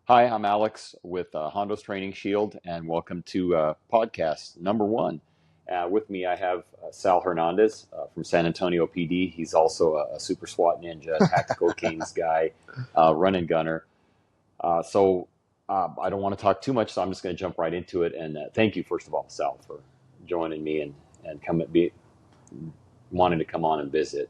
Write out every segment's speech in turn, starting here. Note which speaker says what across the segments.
Speaker 1: Hi, I'm Alex with Hondo's Training Shield, and welcome to podcast number one. With me, I have Sal Hernandez from San Antonio PD. He's also a super SWAT ninja, tactical Kings guy, run and gunner. I don't want to talk too much, so I'm just going to jump right into it. And thank you, first of all, Sal, for joining me and wanting to come on and visit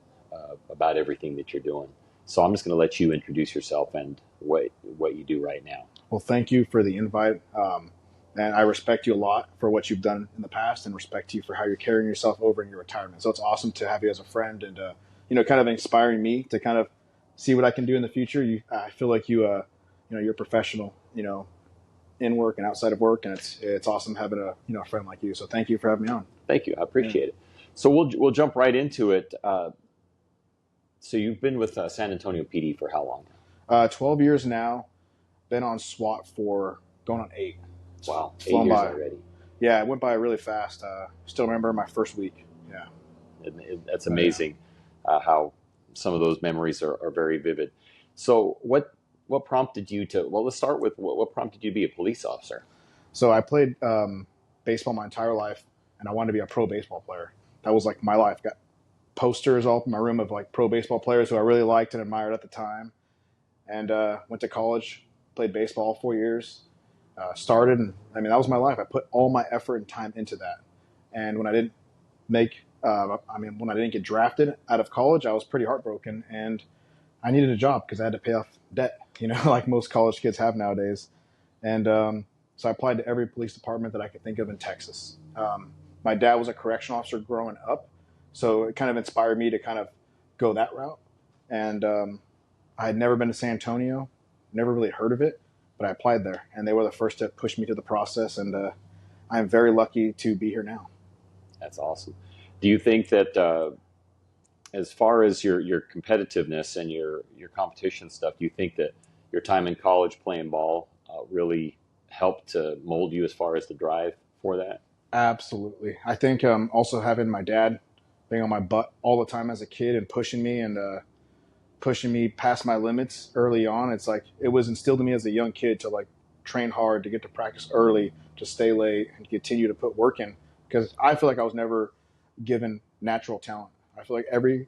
Speaker 1: about everything that you're doing. So I'm just going to let you introduce yourself and what you do right now.
Speaker 2: Well, thank you for the invite. And I respect you a lot for what you've done in the past and respect you for how you're carrying yourself over in your retirement. So it's awesome to have you as a friend and, kind of inspiring me to kind of see what I can do in the future. I feel like you're a professional, in work and outside of work. And it's awesome having a friend like you. So thank you for having me on.
Speaker 1: Thank you. I appreciate it. So we'll jump right into it. So you've been with San Antonio PD for how long?
Speaker 2: 12 years now. Been on SWAT for going on 8.
Speaker 1: Wow, 8 years
Speaker 2: by
Speaker 1: already.
Speaker 2: Yeah, it went by really fast. Still remember my first week. Yeah,
Speaker 1: that's amazing. How some of those memories are very vivid. So what prompted you to? Well, let's start with what prompted you to be a police officer.
Speaker 2: So I played baseball my entire life, and I wanted to be a pro baseball player. That was like my life. Got posters all up in my room of like pro baseball players who I really liked and admired at the time. And went to college, played baseball 4 years, started, and that was my life. I put all my effort and time into that. And when I didn't when I didn't get drafted out of college, I was pretty heartbroken, and I needed a job because I had to pay off debt, like most college kids have nowadays. And so I applied to every police department that I could think of in Texas. My dad was a correctional officer growing up, so it kind of inspired me to kind of go that route. And I had never been to San Antonio, never really heard of it, but I applied there, and they were the first to push me through the process, and I'm very lucky to be here now.
Speaker 1: That's awesome. Do you think that as far as your competitiveness and your competition stuff, do you think that your time in college playing ball really helped to mold you as far as the drive for that?
Speaker 2: Absolutely. I think also having my dad being on my butt all the time as a kid and pushing me past my limits early on. It's like it was instilled in me as a young kid to like train hard, to get to practice early, to stay late, and continue to put work in. Because I feel like I was never given natural talent. I feel like every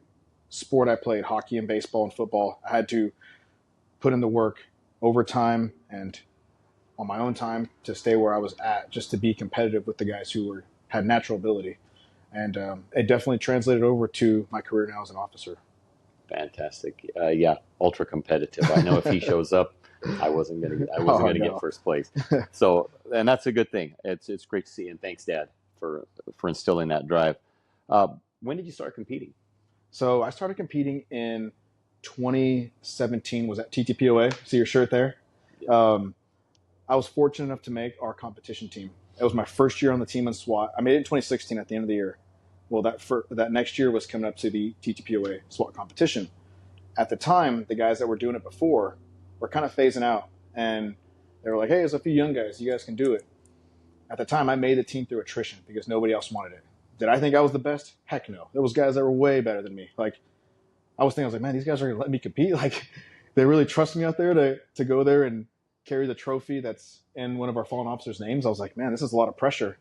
Speaker 2: sport I played, hockey and baseball and football, I had to put in the work overtime and on my own time to stay where I was at, just to be competitive with the guys who had natural ability. And it definitely translated over to my career now as an officer.
Speaker 1: Fantastic. Yeah, ultra competitive. I know if he shows up, I wasn't gonna get first place. So, and that's a good thing. It's great to see, and thanks, Dad, for instilling that drive. When did you start competing?
Speaker 2: So I started competing in 2017. Was at TTPOA. See your shirt there. Yeah. I was fortunate enough to make our competition team. It was my first year on the team in SWAT. I made it in 2016 at the end of the year. Well, that next year was coming up to the TTPOA SWAT competition. At the time, the guys that were doing it before were kind of phasing out, and they were like, "Hey, there's a few young guys. You guys can do it." At the time, I made the team through attrition because nobody else wanted it. Did I think I was the best? Heck no. There was guys that were way better than me. Like, I was like, man, these guys are going to let me compete. Like, they really trust me out there to go there and carry the trophy that's in one of our fallen officers' names. I was like, man, this is a lot of pressure.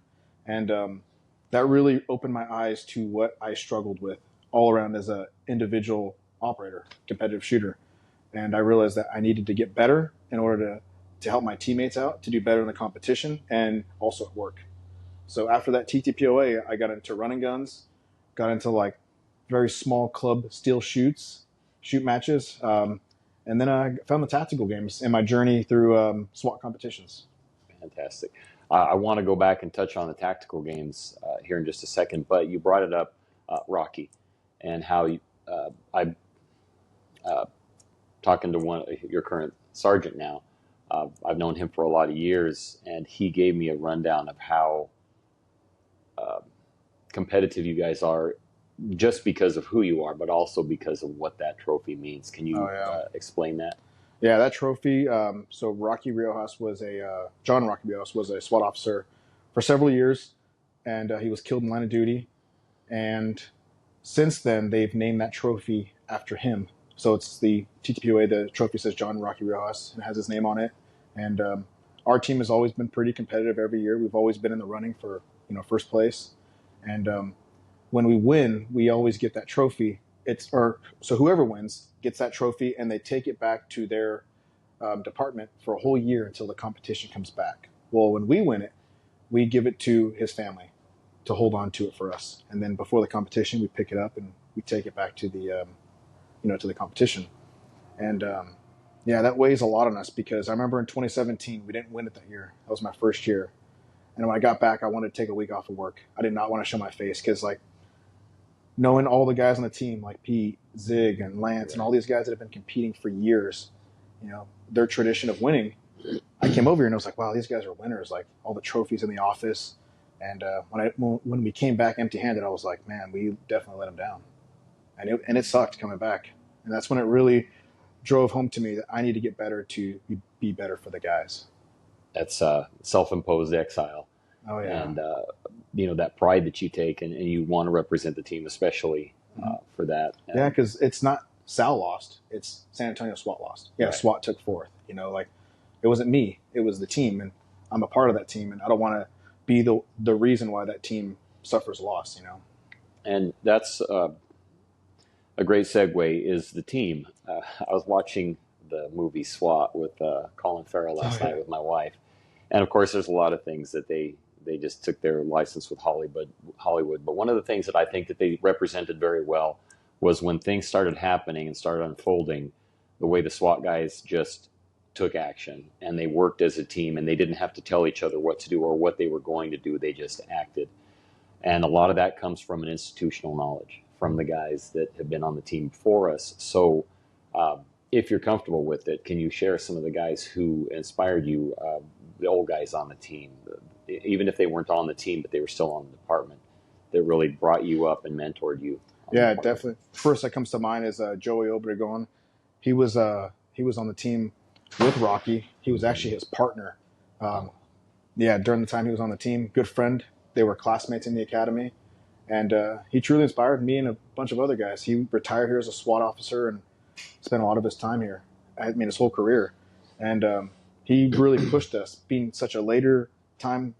Speaker 2: And that really opened my eyes to what I struggled with all around as an individual operator, competitive shooter. And I realized that I needed to get better in order to help my teammates out, to do better in the competition, and also at work. So after that TTPOA, I got into running guns, got into like very small club steel shoot matches. And then I found the tactical games in my journey through SWAT competitions.
Speaker 1: Fantastic. I want to go back and touch on the tactical games here in just a second, but you brought it up, Rocky, and how I talking to your current sergeant now. I've known him for a lot of years, and he gave me a rundown of how competitive you guys are, just because of who you are, but also because of what that trophy means. Can you explain that?
Speaker 2: Yeah, that trophy. So John Rocky Riojas was a SWAT officer for several years, and he was killed in line of duty. And since then, they've named that trophy after him. So it's the TTPOA. The trophy says John Rocky Riojas and has his name on it. And our team has always been pretty competitive every year. We've always been in the running for first place. And when we win, we always get that trophy. So whoever wins gets that trophy, and they take it back to their department for a whole year until the competition comes back. Well, when we win it, we give it to his family to hold on to it for us. And then before the competition, we pick it up and we take it back to the to the competition. And yeah, that weighs a lot on us, because I remember in 2017 we didn't win it that year. That was my first year, and when I got back, I wanted to take a week off of work. I did not want to show my face, because like knowing all the guys on the team, like Pete, Zig, and Lance, and all these guys that have been competing for years, their tradition of winning. I came over here and I was like, wow, these guys are winners. Like all the trophies in the office. And when we came back empty-handed, I was like, man, we definitely let them down. And it sucked coming back. And that's when it really drove home to me that I need to get better to be better for the guys.
Speaker 1: That's self-imposed exile.
Speaker 2: Oh, yeah.
Speaker 1: And, that pride that you take, and you want to represent the team, especially for that. And
Speaker 2: yeah, because it's not Sal lost. It's San Antonio SWAT lost. Yeah, right. SWAT took fourth. It wasn't me. It was the team, and I'm a part of that team, and I don't want to be the reason why that team suffers loss,
Speaker 1: And that's a great segue is the team. I was watching the movie SWAT with Colin Farrell last night with my wife. And of course, there's a lot of things that they just took their license with Hollywood. But one of the things that I think that they represented very well was when things started happening and started unfolding, the way the SWAT guys just took action, and they worked as a team, and they didn't have to tell each other what to do or what they were going to do. They just acted. And a lot of that comes from an institutional knowledge from the guys that have been on the team before us. So if you're comfortable with it, can you share some of the guys who inspired you, the old guys on the team, even if they weren't on the team, but they were still on the department, that really brought you up and mentored you?
Speaker 2: Yeah, definitely. First that comes to mind is Joey Obregon. He was on the team with Rocky. He was actually his partner. During the time he was on the team, good friend. They were classmates in the academy. And he truly inspired me and a bunch of other guys. He retired here as a SWAT officer and spent a lot of his time here. His whole career. And he really pushed us, being such a later time,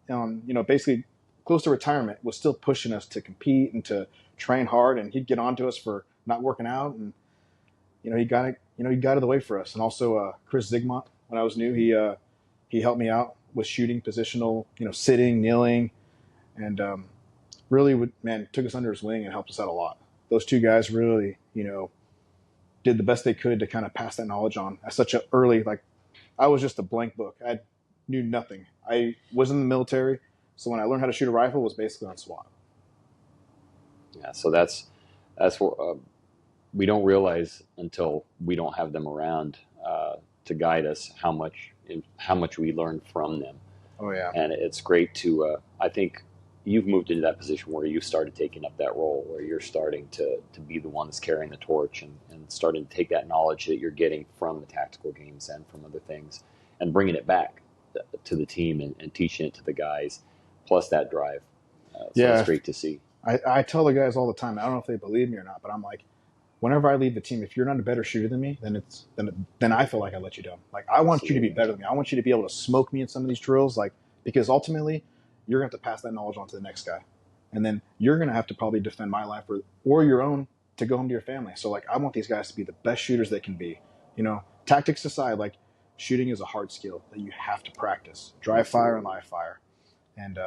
Speaker 2: basically close to retirement, was still pushing us to compete and to train hard. And he'd get on to us for not working out. And, he got it, he got out of the way for us. And also Chris Zigmont, when I was new, he helped me out with shooting, positional, sitting, kneeling, and really took us under his wing and helped us out a lot. Those two guys really, did the best they could to kind of pass that knowledge on at such an early, I was just a blank book. I knew nothing. I was in the military, so when I learned how to shoot a rifle, it was basically on SWAT.
Speaker 1: Yeah, so that's what we don't realize until we don't have them around to guide us how much we learn from them.
Speaker 2: Oh yeah,
Speaker 1: and it's great to. I think you've moved into that position where you started taking up that role, where you're starting to be the one that's carrying the torch and starting to take that knowledge that you're getting from the tactical games and from other things and bringing it back to the team and teaching it to the guys, plus that drive. It's great to see.
Speaker 2: I tell the guys all the time, I don't know if they believe me or not, but I'm like, whenever I leave the team, if you're not a better shooter than me, then I feel like I let you down. Like, I want you to be better than me. I want you to be able to smoke me in some of these drills, because ultimately you're going to have to pass that knowledge on to the next guy. And then you're going to have to probably defend my life or your own to go home to your family. So, I want these guys to be the best shooters they can be. Tactics aside, shooting is a hard skill that you have to practice. Dry fire and live fire. And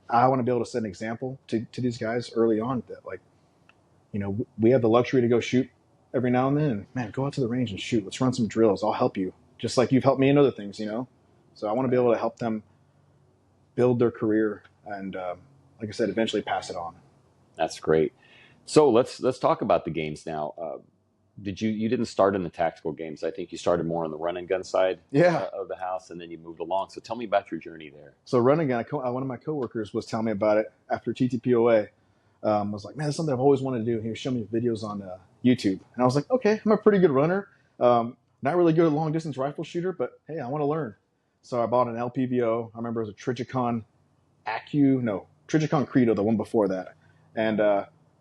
Speaker 2: I want to be able to set an example to these guys early on that, we have the luxury to go shoot every now and then. And, man, go out to the range and shoot. Let's run some drills. I'll help you. Just like you've helped me in other things, So I want to be able to help them build their career and, like I said, eventually pass it on.
Speaker 1: That's great. So let's talk about the games now. You didn't start in the tactical games. I think you started more on the run and gun side of the house, and then you moved along. So tell me about your journey there.
Speaker 2: So run and gun, one of my coworkers was telling me about it after TTPOA. I was like, man, that's something I've always wanted to do. He was showing me videos on YouTube. And I was like, okay, I'm a pretty good runner. Not really good at long distance rifle shooter, but hey, I want to learn. So I bought an LPVO. I remember it was a Trijicon Credo, the one before that. And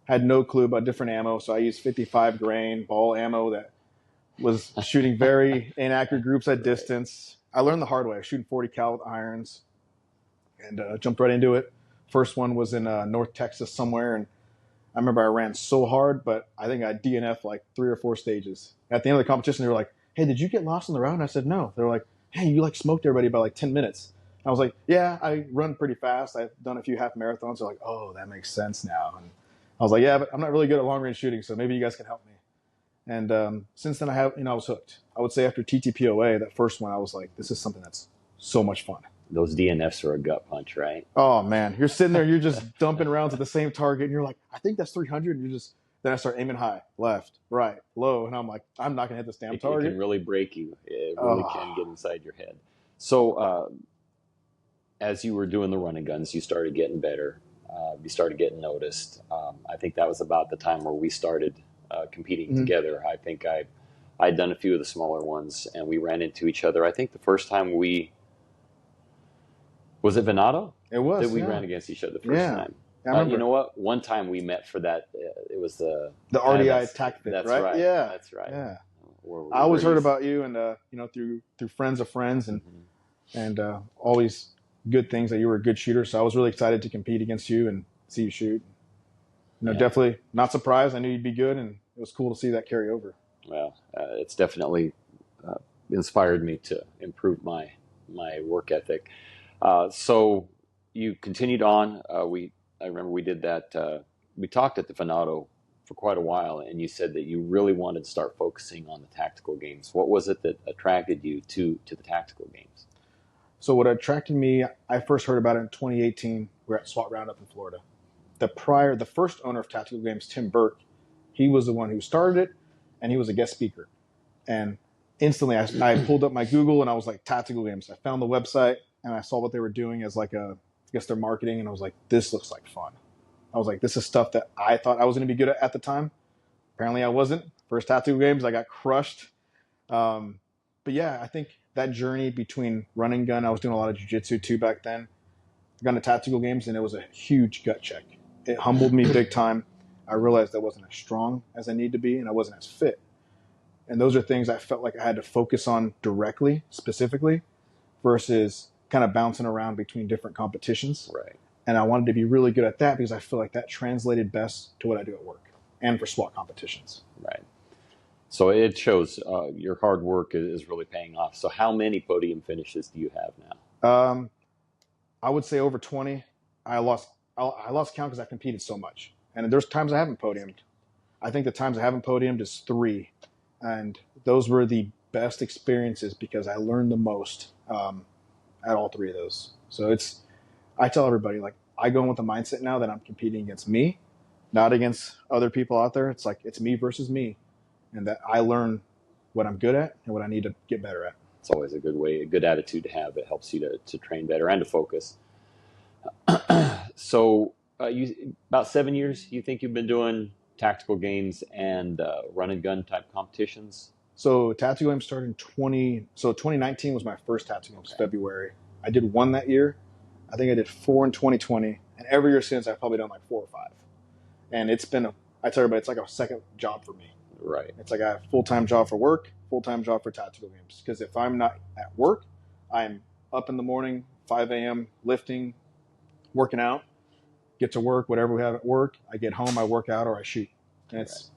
Speaker 2: had no clue about different ammo. So I used 55 grain ball ammo that was shooting very inaccurate groups at distance. I learned the hard way. I was shooting 40 cal with irons and jumped right into it. First one was in North Texas somewhere, and I remember I ran so hard, but I think I DNF'd like 3 or 4 stages. At the end of the competition, they were like, "Hey, did you get lost on the route?" And I said, "No." They were like, "Hey, you like smoked everybody by like 10 minutes." I was like, "Yeah, I run pretty fast. I've done a few half marathons." They're like, "Oh, that makes sense now." And I was like, "Yeah, but I'm not really good at long range shooting, so maybe you guys can help me." And since then, I was hooked. I would say after TTPOA, that first one, I was like, "This is something that's so much fun."
Speaker 1: Those DNFs are a gut punch, right?
Speaker 2: Oh man, you're sitting there, you're just dumping rounds at the same target, and you're like, "I think that's 300." And you're just then I start aiming high, left, right, low, and I'm like, "I'm not gonna hit this damn
Speaker 1: It
Speaker 2: target."
Speaker 1: can really break you. It really can get
Speaker 2: Oh,
Speaker 1: inside your head. So as you were doing the running guns, you started getting better. You started getting noticed. I think that was about the time where we started competing
Speaker 2: mhm.
Speaker 1: together. I think I'd done a few of the smaller ones, and we ran into each other. I think the first time was it Venado
Speaker 2: It
Speaker 1: that
Speaker 2: was,
Speaker 1: we
Speaker 2: yeah,
Speaker 1: ran against each other the first
Speaker 2: yeah.
Speaker 1: time.
Speaker 2: I
Speaker 1: You
Speaker 2: remember
Speaker 1: know what? One time we met for that. It was the
Speaker 2: the RDI
Speaker 1: that's
Speaker 2: attack fit,
Speaker 1: that's
Speaker 2: right?
Speaker 1: right.
Speaker 2: Yeah,
Speaker 1: That's right.
Speaker 2: yeah. I
Speaker 1: Where
Speaker 2: always heard
Speaker 1: you?
Speaker 2: about you, and through friends of friends,
Speaker 1: Mhm.
Speaker 2: and always good things that you were a good shooter. So I was really excited to compete against you and see you shoot.
Speaker 1: Yeah.
Speaker 2: Definitely not surprised. I knew you'd be good, and it was cool to see that carry over.
Speaker 1: Well, it's definitely uh, inspired me to improve my work ethic. So you continued on. I remember we did that. We talked at the Venado for quite a while, and you said that you really wanted to start focusing on the tactical games. What was it that attracted you to the tactical games?
Speaker 2: So what attracted me, I first heard about it in 2018. We're at SWAT Roundup in Florida. The first owner of Tactical Games, Tim Burke, he was the one who started it, and he was a guest speaker. And instantly, I pulled up my Google and I was like, Tactical Games. I found the website and I saw what they were doing as like I guess their marketing, and I was like, this looks like fun. I was like, this is stuff that I thought I was going to be good at the time. Apparently, I wasn't. First Tactical Games, I got crushed. Um, but yeah, I think that journey between run and gun, I was doing a lot of jujitsu too back then. I got into Tactical Games and it was a huge gut check. It humbled me big time. I realized I wasn't as strong as I needed to be and I wasn't as fit. And those are things I felt like I had to focus on directly, specifically, versus kind of bouncing around between different competitions.
Speaker 1: Right.
Speaker 2: And I wanted to be really good at that because I feel like that translated best to what I do at work and for SWAT competitions.
Speaker 1: Right. So it shows your hard work is really paying off. So how many podium finishes do you have now?
Speaker 2: I would say over 20. I lost count because I competed so much. And there's times I haven't podiumed. I think the times I haven't podiumed is 3. And those were the best experiences because I learned the most at all 3 of those. So I tell everybody, like, I go in with the mindset now that I'm competing against me, not against other people out there. It's like, it's me versus me. And that I learn what I'm good at and what I need to get better at.
Speaker 1: It's always a good attitude to have. It helps you to train better and to focus. So you about 7 years. You think you've been doing tactical games and run and gun type competitions?
Speaker 2: So Tattoo Game started in 2019 was my first Tattoo Games,
Speaker 1: Okay.
Speaker 2: February. I did 1 that year. I think I did 4 in 2020. And every year since, I've probably done like 4 or 5. And I tell everybody, it's like a second job for me.
Speaker 1: Right.
Speaker 2: It's like I have a full-time job for work, full-time job for Tactical Games. Because if I'm not at work, I'm up in the morning, 5 a.m., lifting, working out, get to work, whatever we have at work. I get home, I work out, or I shoot. And it's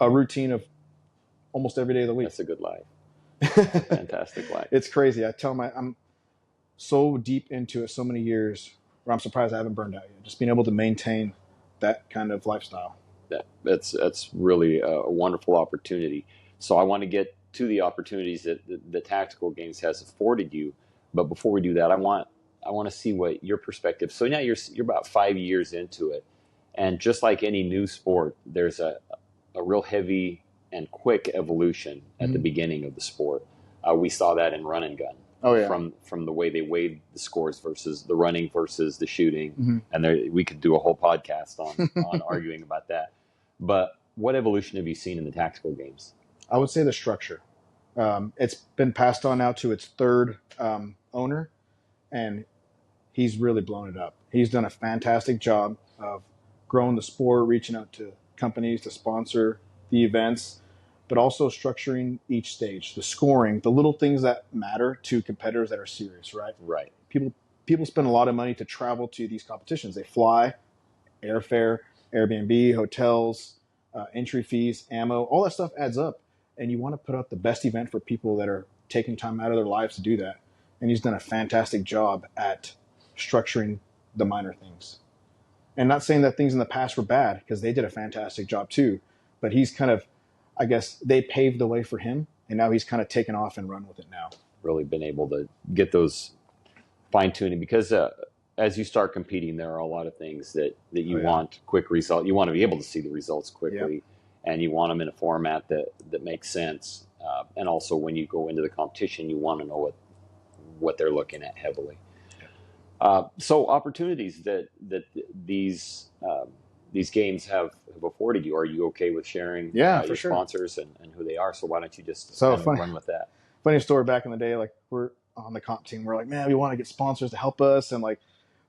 Speaker 2: a routine of almost every day of the week.
Speaker 1: That's a good life. That's a fantastic life.
Speaker 2: It's crazy. I'm so deep into it so many years where I'm surprised I haven't burned out yet. Just being able to maintain that kind of lifestyle.
Speaker 1: That's really a wonderful opportunity. So I want to get to the opportunities that the tactical games has afforded you. But before we do that, I want to see what your perspective. So now you're about 5 years into it, and just like any new sport, there's a real heavy and quick evolution at the beginning of the sport. We saw that in run and gun.
Speaker 2: Oh yeah.
Speaker 1: From the way they weighed the scores versus the running versus the shooting,
Speaker 2: Mm-hmm.
Speaker 1: and we could do a whole podcast on arguing about that. But what evolution have you seen in the tactical games?
Speaker 2: I would say the structure. It's been passed on now to its third owner, and he's really blown it up. He's done a fantastic job of growing the sport, reaching out to companies to sponsor the events. but also structuring each stage, the scoring, the little things that matter to competitors that are serious, right?
Speaker 1: Right.
Speaker 2: People spend a lot of money to travel to these competitions. They fly, airfare, Airbnb, hotels, entry fees, ammo, all that stuff adds up. And you want to put out the best event for people that are taking time out of their lives to do that. And he's done a fantastic job at structuring the minor things. And not saying that things in the past were bad, because they did a fantastic job too. But he's kind of, I guess, they paved the way for him. And now he's kind of taken off and run with it now.
Speaker 1: Really been able to get those fine tuning, because as you start competing, there are a lot of things that you want quick result. You want to be able to see the results quickly, and you want them in a format that makes sense. And also, when you go into the competition, you want to know what they're looking at heavily. So opportunities that these games have afforded you. Are you okay with sharing your sponsors and who they are? So why don't you just run with that?
Speaker 2: Funny story, back in the day, like, we're on the comp team, we're like, man, we want to get sponsors to help us, and like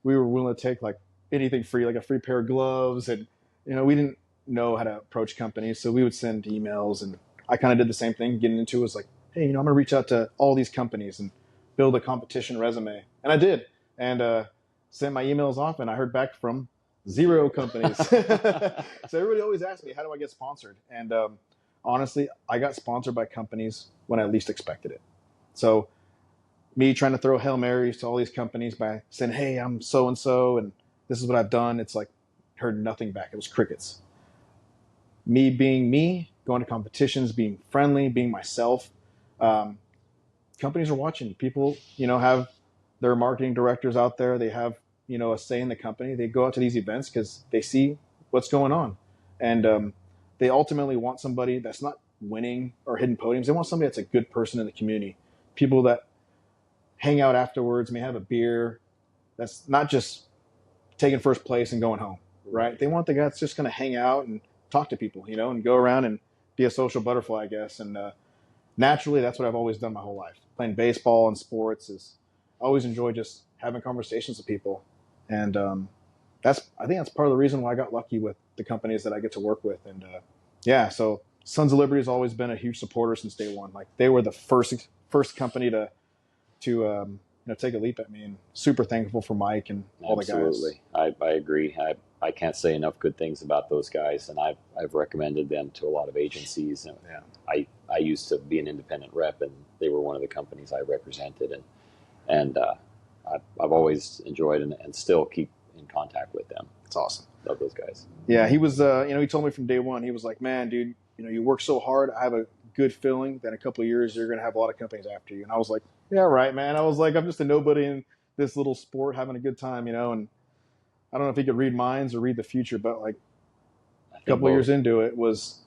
Speaker 2: we were willing to take like anything free, like a free pair of gloves, and we didn't know how to approach companies, so we would send emails, and I kind of did the same thing. Getting into it was like, hey, I'm gonna reach out to all these companies and build a competition resume, and I did, and sent my emails off, and I heard back from 0 companies. So everybody always asks me, how do I get sponsored? And honestly, I got sponsored by companies when I least expected it. So me trying to throw Hail Marys to all these companies by saying, hey, I'm so-and-so, and this is what I've done. It's like, heard nothing back. It was crickets. Me being me, going to competitions, being friendly, being myself. Companies are watching. People, have their marketing directors out there. They have, a say in the company. They go out to these events because they see what's going on. And they ultimately want somebody that's not winning or hitting podiums. They want somebody that's a good person in the community. People that hang out afterwards, may have a beer, that's not just taking first place and going home, right? They want the guy that's just going to hang out and talk to people, and go around and be a social butterfly, I guess. And naturally, that's what I've always done my whole life. Playing baseball and sports I always enjoy just having conversations with people. And I think that's part of the reason why I got lucky with the companies that I get to work with. And so Sons of Liberty has always been a huge supporter since day one. Like, they were the first company to take a leap at me, and super thankful for Mike and all the guys.
Speaker 1: Absolutely. I agree. I can't say enough good things about those guys, and I've recommended them to a lot of agencies. And I used to be an independent rep, and they were one of the companies I represented, and I've always enjoyed and still keep in contact with them.
Speaker 2: It's awesome.
Speaker 1: Love those guys.
Speaker 2: Yeah, he was. He told me from day one. He was like, man, dude, you work so hard. I have a good feeling that in a couple of years you're going to have a lot of companies after you. And I was like, yeah, right, man. I was like, I'm just a nobody in this little sport having a good time, and I don't know if he could read minds or read the future, but like a couple of years into it was,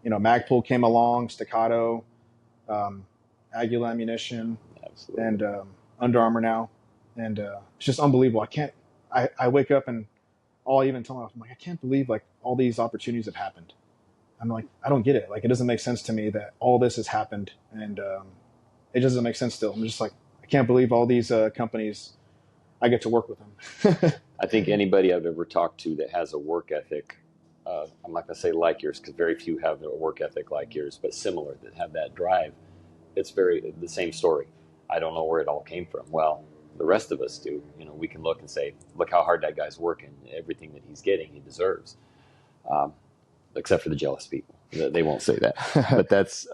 Speaker 2: Magpul came along, Staccato, Aguila Ammunition,
Speaker 1: absolutely,
Speaker 2: and Under Armour now. And it's just unbelievable. I wake up and all I even tell myself, I'm like, I can't believe like all these opportunities have happened. I'm like, I don't get it. Like, it doesn't make sense to me that all this has happened. And it doesn't make sense still. I'm just like, I can't believe all these companies, I get to work with them.
Speaker 1: I think anybody I've ever talked to that has a work ethic, I'm not going to say like yours, because very few have a work ethic like yours, but similar, that have that drive. It's the same story. I don't know where it all came from. Well, the rest of us do. We can look and say, look how hard that guy's working. Everything that he's getting, he deserves. Except for the jealous people. They won't say that. But that's...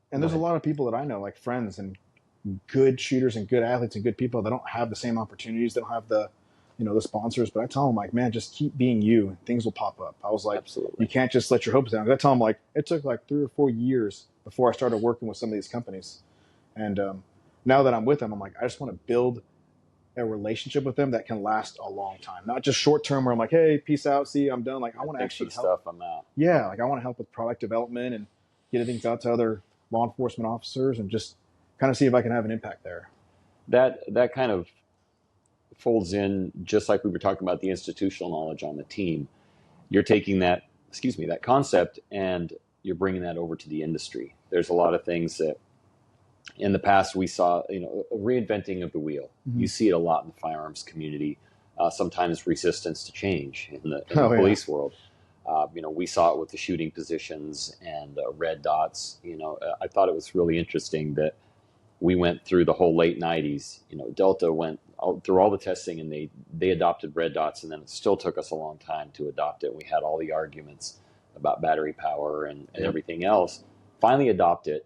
Speaker 2: And there's a lot of people that I know, like friends and good shooters and good athletes and good people that don't have the same opportunities. They don't have the sponsors. But I tell them, like, man, just keep being you and things will pop up. I was like, absolutely, you can't just let your hopes down. I tell them, like, it took like 3 or 4 years before I started working with some of these companies. And now that I'm with them, I'm like, I just want to build a relationship with them that can last a long time, not just short term where I'm like, hey, peace out, see you, I'm done. Like, I want to actually help.
Speaker 1: I'm out.
Speaker 2: Yeah, like I want to help with product development and getting things out to other law enforcement officers and just kind of see if I can have an impact there.
Speaker 1: That kind of folds in, just like we were talking about the institutional knowledge on the team. You're taking that concept and you're bringing that over to the industry. There's a lot of things that in the past we saw, a reinventing of the wheel. Mm-hmm. You see it a lot in the firearms community. Sometimes resistance to change in the police world. We saw it with the shooting positions and red dots. I thought it was really interesting that we went through the whole late 90s. Delta went through all the testing, and they adopted red dots, and then it still took us a long time to adopt it. We had all the arguments about battery power and everything else. Finally adopt it,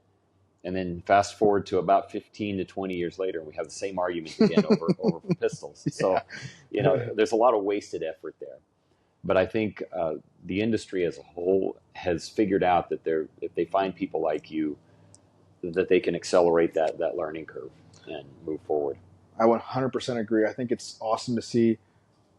Speaker 1: and then fast forward to about 15 to 20 years later, and we have the same argument again over pistols. Yeah. So, there's a lot of wasted effort there. But I think the industry as a whole has figured out that if they find people like you, that they can accelerate that learning curve and move forward.
Speaker 2: I 100% agree. I think it's awesome to see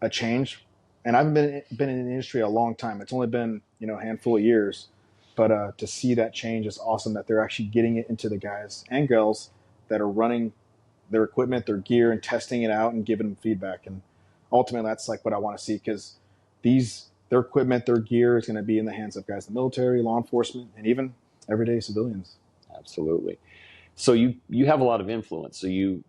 Speaker 2: a change. And I've been in the industry a long time. It's only been, a handful of years. But to see that change is awesome, that they're actually getting it into the guys and girls that are running their equipment, their gear, and testing it out and giving them feedback. And ultimately, that's like what I want to see, because their equipment, their gear is going to be in the hands of guys in the military, law enforcement, and even everyday civilians.
Speaker 1: Absolutely. So you have a lot of influence. So a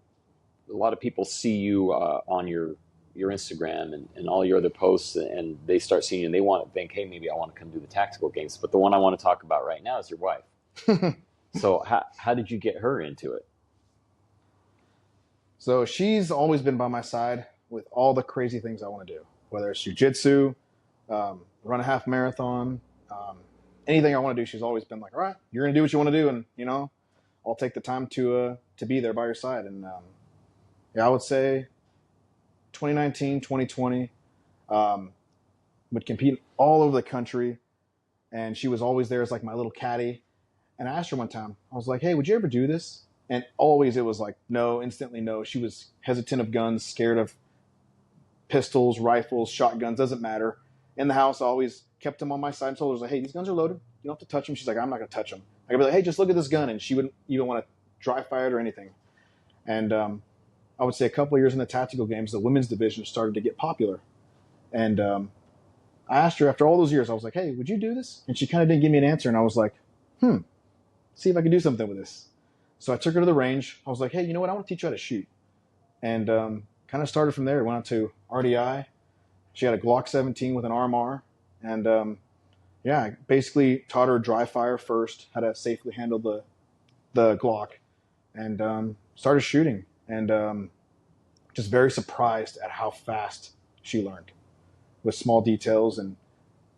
Speaker 1: lot of people see you on your Instagram and all your other posts, and they start seeing you and they want to think, hey, maybe I want to come do the tactical games. But the one I want to talk about right now is your wife. So how did you get her into it?
Speaker 2: So she's always been by my side with all the crazy things I want to do, whether it's jiu-jitsu, run a half marathon, anything I want to do. She's always been like, all right, you're going to do what you want to do. And, I'll take the time to be there by your side. And I would say 2019, 2020, would compete all over the country. And she was always there as like my little caddy. And I asked her one time, I was like, hey, would you ever do this? And always it was like, no, instantly no. She was hesitant of guns, scared of pistols, rifles, shotguns, doesn't matter. In the house, I always kept them on my side and told her, like, hey, these guns are loaded. You don't have to touch them. She's like, I'm not going to touch them. I could be like, hey, just look at this gun. And she wouldn't even want to dry fire it or anything. And I would say a couple of years in the tactical games, the women's division started to get popular. And I asked her after all those years, I was like, hey, would you do this? And she kind of didn't give me an answer. And I was like, see if I can do something with this. So I took her to the range. I was like, hey, you know what? I want to teach you how to shoot. And kind of started from there. Went on to RDI. She had a Glock 17 with an RMR. And I basically taught her dry fire first, how to safely handle the Glock, and started shooting. And just very surprised at how fast she learned with small details, and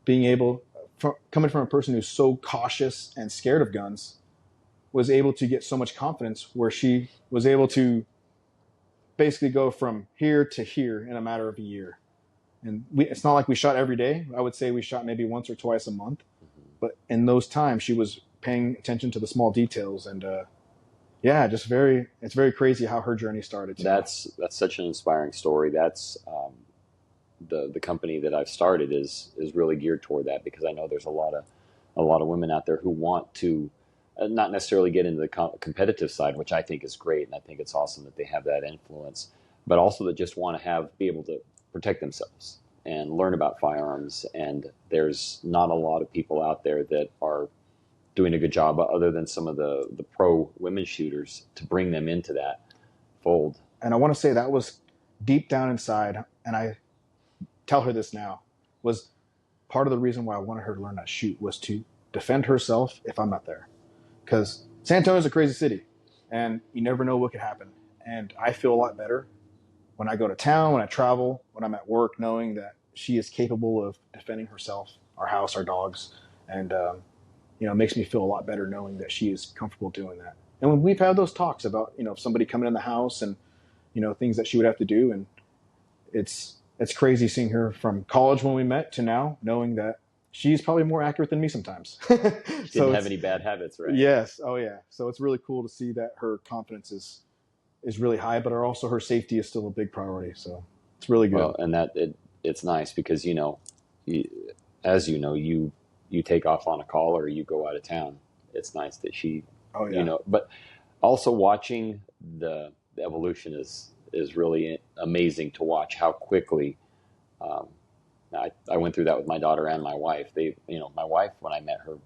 Speaker 2: being able, coming from a person who's so cautious and scared of guns, was able to get so much confidence where she was able to basically go from here to here in a matter of a year. And it's not like we shot every day. I would say we shot maybe once or twice a month. But in those times, she was paying attention to the small details. And it's very crazy how her journey started.
Speaker 1: That's such an inspiring story. That's the company that I've started is really geared toward that, because I know there's a lot of women out there who want to not necessarily get into the competitive side, which I think is great, and I think it's awesome that they have that influence, but also that just want to be able to protect themselves and learn about firearms. And there's not a lot of people out there that are doing a good job, other than some of the pro women shooters, to bring them into that fold.
Speaker 2: And I want to say that was deep down inside, and I tell her this now, was part of the reason why I wanted her to learn how to shoot, was to defend herself if I'm not there. Because San Antonio is a crazy city, and you never know what could happen. And I feel a lot better when I go to town, when I travel, when I'm at work, knowing that she is capable of defending herself, our house, our dogs. And, it makes me feel a lot better knowing that she is comfortable doing that. And when we've had those talks about, somebody coming in the house and, things that she would have to do. And it's crazy seeing her from college when we met to now, knowing that she's probably more accurate than me sometimes.
Speaker 1: She didn't have any bad habits, right?
Speaker 2: Yes. Oh, yeah. So it's really cool to see that her confidence is really high, but also her safety is still a big priority. So it's really good.
Speaker 1: Well, and it's nice because, as you take off on a call or you go out of town. It's nice that she, but also watching the evolution is really amazing to watch how quickly. I went through that with my daughter and my wife. My wife, when I met her,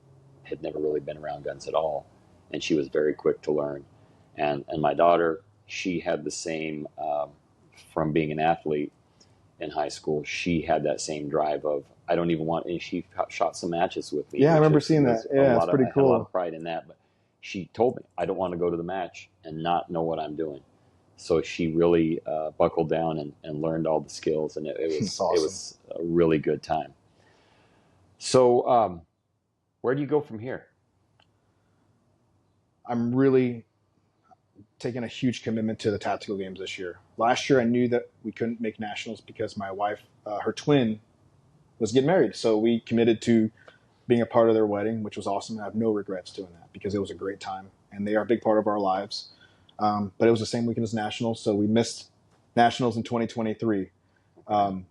Speaker 1: had never really been around guns at all, and she was very quick to learn. And my daughter, she had the same from being an athlete. in high school, she had that same drive of, I don't even want, and she shot some matches with me.
Speaker 2: Yeah, I
Speaker 1: which
Speaker 2: remember
Speaker 1: is,
Speaker 2: seeing that.
Speaker 1: was a
Speaker 2: Yeah, it's
Speaker 1: lot of,
Speaker 2: pretty
Speaker 1: I had a lot
Speaker 2: cool.
Speaker 1: of pride in that, but she told me, I don't want to go to the match and not know what I'm doing. So she really buckled down and learned all the skills, and
Speaker 2: It's
Speaker 1: it
Speaker 2: awesome.
Speaker 1: was a really good time. So where do you go from here?
Speaker 2: I'm really taking a huge commitment to the tactical games this year. Last year, I knew that we couldn't make nationals because my wife, her twin, was getting married. So we committed to being a part of their wedding, which was awesome. I have no regrets doing that because it was a great time, and they are a big part of our lives. But it was the same weekend as nationals, so we missed nationals in 2023. Um,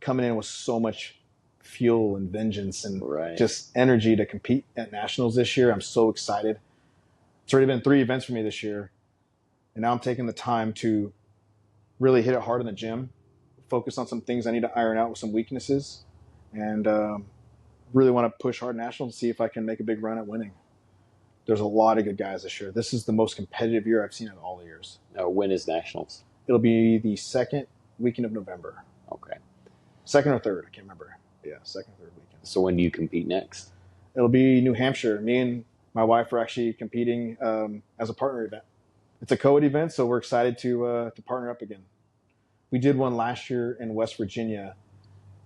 Speaker 2: Coming in with so much fuel and vengeance and
Speaker 1: Right.
Speaker 2: just energy to compete at nationals this year. I'm so excited. It's already been 3 events for me this year, and now I'm taking the time to really hit it hard in the gym, focus on some things I need to iron out with some weaknesses, and really want to push hard nationals and see if I can make a big run at winning. There's a lot of good guys this year. This is the most competitive year I've seen in all the years.
Speaker 1: When is nationals?
Speaker 2: It'll be the second weekend of November.
Speaker 1: Okay.
Speaker 2: Second or third, I can't remember. Yeah, second, third weekend.
Speaker 1: So when do you compete next?
Speaker 2: It'll be New Hampshire. Me and my wife are actually competing as a partner event. It's a co-ed event, so we're excited to partner up again. We did one last year in West Virginia,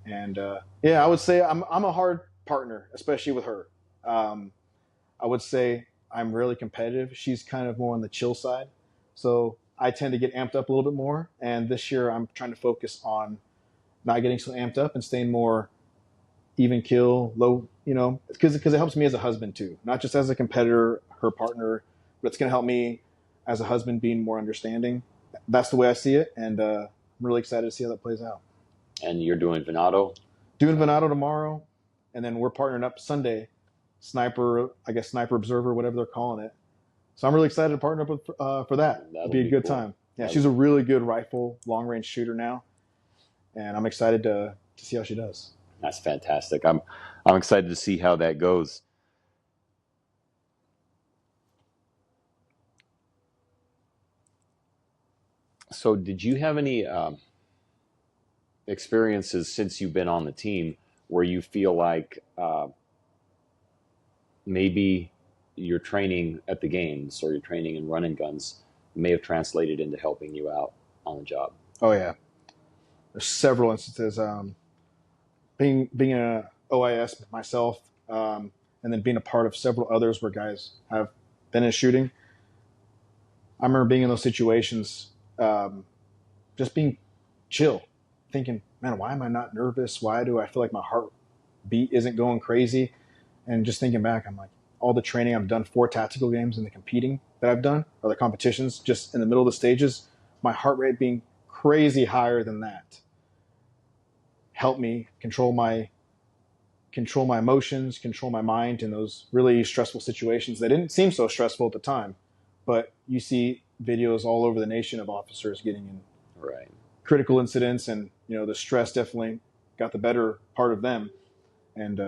Speaker 2: and yeah, I would say I'm a hard partner, especially with her. I would say I'm really competitive. She's kind of more on the chill side, so I tend to get amped up a little bit more. And this year, I'm trying to focus on not getting so amped up and staying more even kill, low, because it helps me as a husband too, not just as a competitor, her partner, but it's going to help me as a husband being more understanding. That's the way I see it, and I'm really excited to see how that plays out.
Speaker 1: And you're doing Venado?
Speaker 2: Doing Venado tomorrow, and then we're partnering up Sunday, Sniper, I guess Sniper Observer, whatever they're calling it. So I'm really excited to partner up with, for that. It'll be a good time. Yeah, she's a really good rifle, long range shooter now, and I'm excited to see how she does.
Speaker 1: That's fantastic. I'm excited to see how that goes. So, did you have any experiences since you've been on the team where you feel like maybe your training at the games or your training in running guns may have translated into helping you out on the job?
Speaker 2: Oh yeah, there's several instances. Being a OIS myself, and then being a part of several others where guys have been in shooting. I remember being in those situations, just being chill, thinking, man, why am I not nervous? Why do I feel like my heartbeat isn't going crazy? And just thinking back, I'm like, all the training I've done for tactical games and the competing that I've done, or the competitions, just in the middle of the stages, my heart rate being crazy higher than that helped me control my emotions, control my mind in those really stressful situations that didn't seem so stressful at the time. But you see videos all over the nation of officers getting in
Speaker 1: Right.
Speaker 2: critical incidents, and the stress definitely got the better part of them. And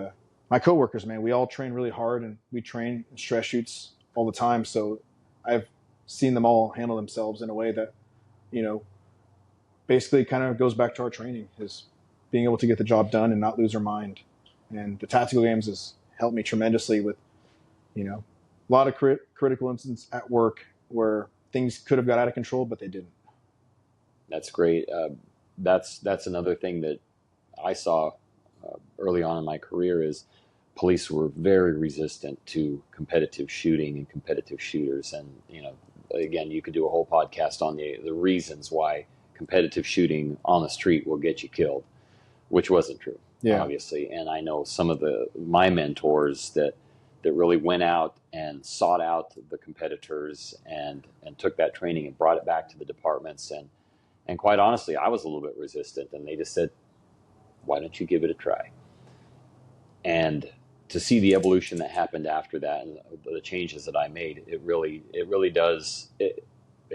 Speaker 2: my coworkers, man, we all train really hard, and we train in stress shoots all the time. So I've seen them all handle themselves in a way that, basically kind of goes back to our training, is being able to get the job done and not lose our mind. And the tactical games has helped me tremendously with, a lot of critical incidents at work where things could have got out of control, but they didn't.
Speaker 1: That's great. That's another thing that I saw early on in my career is police were very resistant to competitive shooting and competitive shooters. And, again, you could do a whole podcast on the reasons why competitive shooting on the street will get you killed, which wasn't true, obviously. And I know some of my mentors that really went out and sought out the competitors and took that training and brought it back to the departments. And quite honestly, I was a little bit resistant, and they just said, why don't you give it a try? And to see the evolution that happened after that and the changes that I made, it really does. It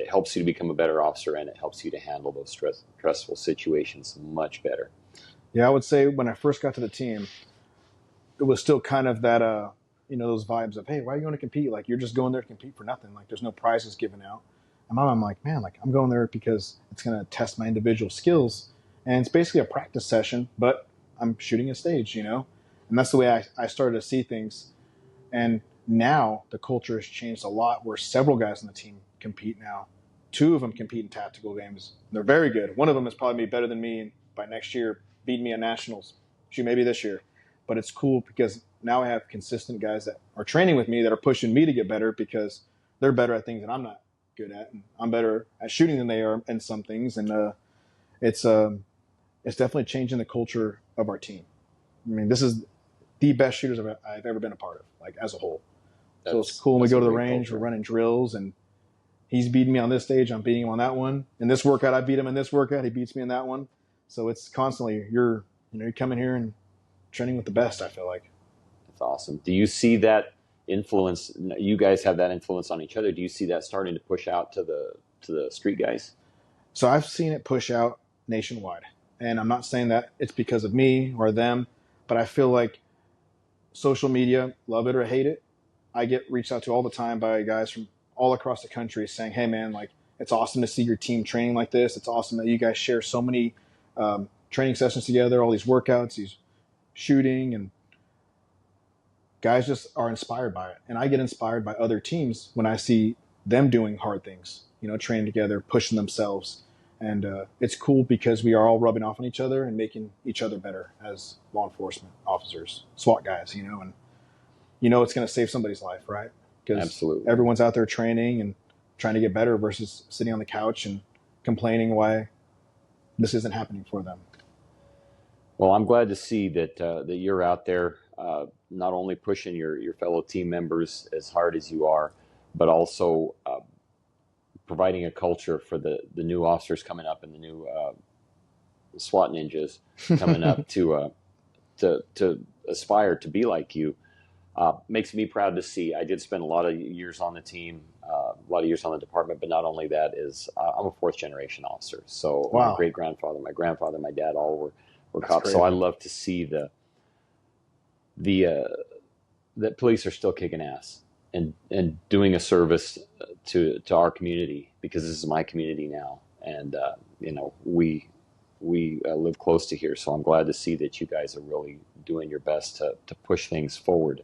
Speaker 1: helps you to become a better officer, and it helps you to handle those stressful situations much better.
Speaker 2: Yeah, I would say when I first got to the team, it was still kind of that, those vibes of, hey, why are you going to compete? Like, you're just going there to compete for nothing. Like, there's no prizes given out. And I'm like, man, like, I'm going there because it's going to test my individual skills And it's basically a practice session, but I'm shooting a stage, And that's the way I started to see things. And now the culture has changed a lot where several guys on the team compete now. Two of them compete in tactical games. They're very good. One of them is probably be better than me, and by next year beat me at nationals. Shoot, maybe this year. But it's cool because now I have consistent guys that are training with me that are pushing me to get better because they're better at things that I'm not good at. And I'm better at shooting than they are in some things. And it's definitely changing the culture of our team. I mean, this is the best shooters I've ever been a part of, like as a whole. So it's cool when we go to the range, we're running drills, and he's beating me on this stage, I'm beating him on that one. In this workout, I beat him in this workout, he beats me in that one. So it's constantly you're coming here and training with the best, I feel like.
Speaker 1: That's awesome. Do you see that influence? You guys have that influence on each other. Do you see that starting to push out to the street guys?
Speaker 2: So I've seen it push out nationwide. And I'm not saying that it's because of me or them, but I feel like social media, love it or hate it, I get reached out to all the time by guys from all across the country saying, hey, man, like, it's awesome to see your team training like this. It's awesome that you guys share so many training sessions together, all these workouts, these shooting, and guys just are inspired by it. And I get inspired by other teams when I see them doing hard things, training together, pushing themselves. And it's cool because we are all rubbing off on each other and making each other better as law enforcement officers, SWAT guys, and it's going to save somebody's life, right? Because
Speaker 1: absolutely,
Speaker 2: everyone's out there training and trying to get better versus sitting on the couch and complaining why this isn't happening for them.
Speaker 1: Well, I'm glad to see that that you're out there not only pushing your fellow team members as hard as you are, but also providing a culture for the new officers coming up and the new SWAT ninjas coming up to aspire to be like you. Makes me proud to see. I did spend a lot of years on the team, a lot of years on the department, but not only that is I'm a fourth generation officer. So
Speaker 2: wow.
Speaker 1: My great grandfather, my grandfather, my dad, all were cops. So I love to see that police are still kicking ass and doing a service to our community, because this is my community now, and we live close to here. So I'm glad to see that you guys are really doing your best to push things forward.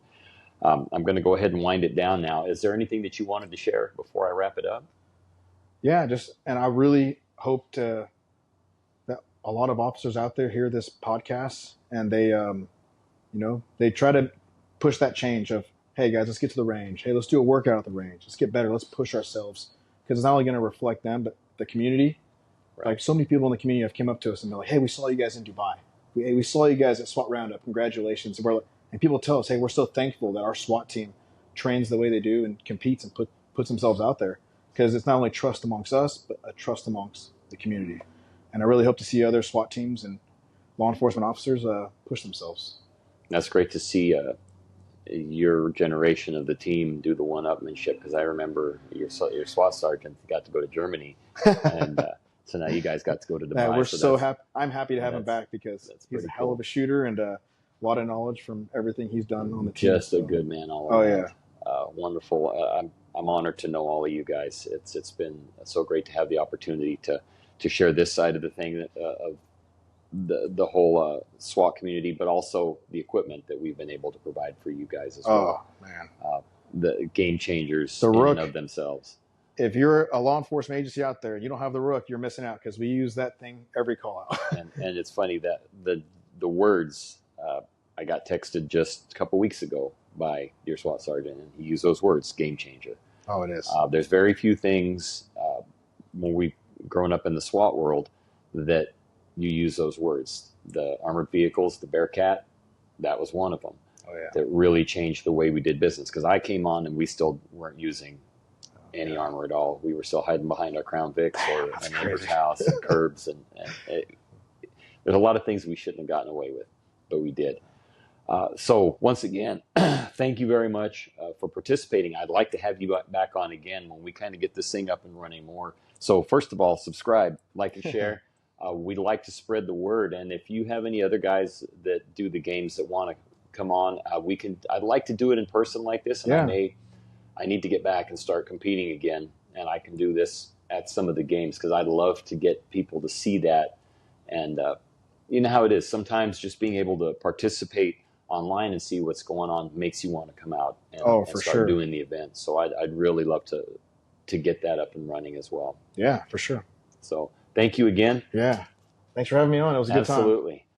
Speaker 1: I'm going to go ahead and wind it down now. Is there anything that you wanted to share before I wrap it up?
Speaker 2: Yeah, and I really hope that a lot of officers out there hear this podcast and they try to push that change of, hey guys, let's get to the range. Hey, let's do a workout at the range. Let's get better. Let's push ourselves, because it's not only going to reflect them, but the community. Right. Like so many people in the community have come up to us and they're like, hey, we saw you guys in Dubai. We saw you guys at SWAT Roundup. Congratulations. And people tell us, hey, we're so thankful that our SWAT team trains the way they do and competes and puts themselves out there, because it's not only trust amongst us, but a trust amongst the community. And I really hope to see other SWAT teams and law enforcement officers push themselves.
Speaker 1: That's great to see your generation of the team do the one-upmanship, because I remember your SWAT sergeant got to go to Germany, and so now you guys got to go to Dubai.
Speaker 2: We're so happy. I'm happy to have him back, because he's a hell of a shooter and a lot of knowledge from everything he's done on the team.
Speaker 1: Just a good man all around. Yeah, wonderful. I'm honored to know all of you guys. It's been so great to have the opportunity to share this side of the thing of the whole SWAT community, but also the equipment that we've been able to provide for you guys as well.
Speaker 2: Oh man,
Speaker 1: the game changers in and of themselves.
Speaker 2: If you're a law enforcement agency out there and you don't have the Rook, you're missing out, because we use that thing every call out.
Speaker 1: and it's funny that the words I got texted just a couple weeks ago by your SWAT sergeant, and he used those words, game changer.
Speaker 2: Oh, it is.
Speaker 1: There's very few things when we've grown up in the SWAT world that you use those words. The armored vehicles, the Bearcat, that was one of them.
Speaker 2: Oh, yeah.
Speaker 1: That really changed the way we did business, because I came on and we still weren't using any armor at all. We were still hiding behind our Crown Vics or a neighbor's house and curbs, and there's a lot of things we shouldn't have gotten away with, but we did. So once again, thank you very much for participating. I'd like to have you back on again when we kind of get this thing up and running more. So first of all, subscribe, like, and share. We'd like to spread the word. And if you have any other guys that do the games that want to come on, I'd like to do it in person like this. And I need to get back and start competing again. And I can do this at some of the games, because I'd love to get people to see that And you know how it is. Sometimes just being able to participate online and see what's going on makes you want to come out and, and
Speaker 2: for
Speaker 1: start
Speaker 2: sure.
Speaker 1: doing the event. So I'd really love to get that up and running as well.
Speaker 2: Yeah, for sure.
Speaker 1: So thank you again.
Speaker 2: Yeah. Thanks for having me on. It was a good time.
Speaker 1: Absolutely.